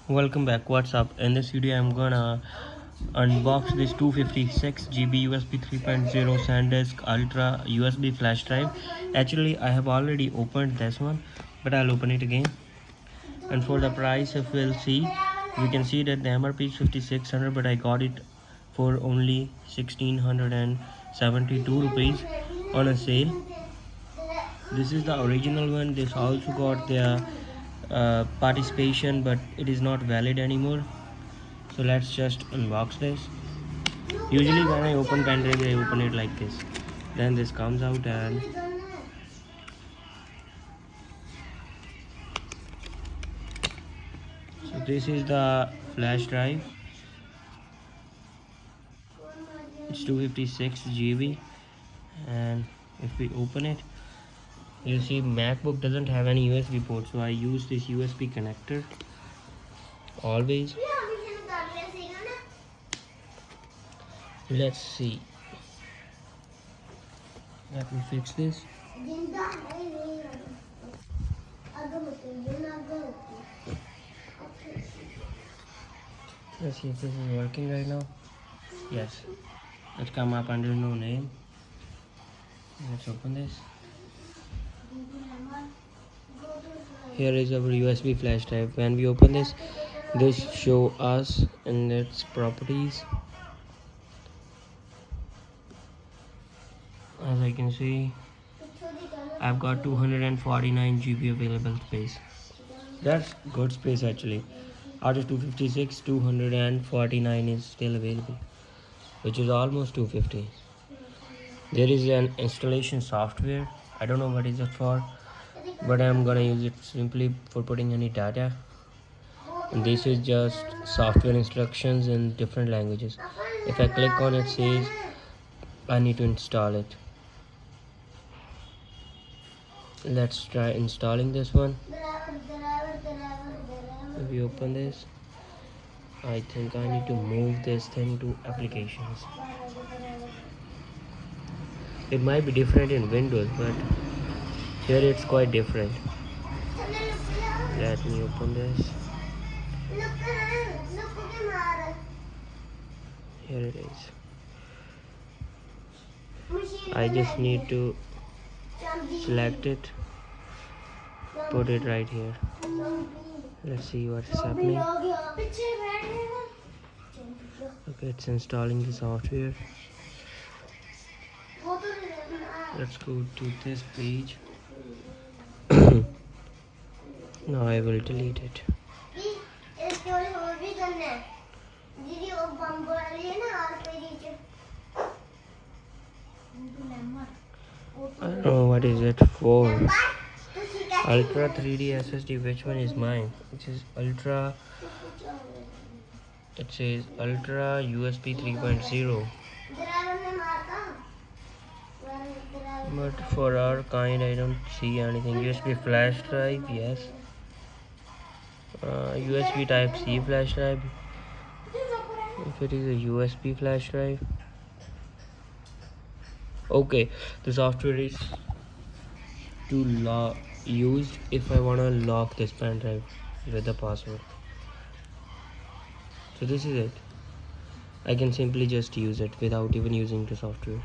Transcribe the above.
Welcome back. What's up? In this video I'm gonna unbox this 256 GB USB 3.0 SanDisk Ultra USB flash drive. Actually I have already opened this one, but I'll open it again. And for the price, if we'll see, we can see that the MRP is 5600, but I got it for only 1672 rupees on a sale. This is the original one. This also got the participation, but it is not valid anymore. So let's just unbox this. Usually when I open pen drive, I open it like this. Then this comes out and so this is the flash drive. It's 256 GB, and if we open it, you see MacBook doesn't have any USB port, so I use this USB connector always. Let's see. Let me fix this. Let's see if this is working right now. Yes, it's come up under no name. Let's open this. Here is our USB flash drive. When we open this show us in its properties. As I can see, I've got 249 GB available space. That's good space actually. Out of 256, 249 is still available, which is almost 250. There is an installation software. I don't know what is it for, but I'm gonna use it simply for putting any data. And this is just software instructions in different languages. If I click on it, says I need to install it. Let's try installing this one. If we open this, I think I need to move this thing to applications. It might be different in Windows, but here it's quite different. Let me open this. Here it is. I just need to select it, put it right here. Let's see what's happening. Okay, it's installing the software. Let's go to this page. Now I will delete it. I don't know what is it for. Ultra 3D SSD, which one is mine? It is Ultra. It says Ultra USB 3.0. But for our kind, I don't see anything. USB flash drive, yes. USB type C flash drive. If it is a USB flash drive. Okay, the software is to used if I want to lock this pen drive with the password. So this is it. I can simply just use it without even using the software.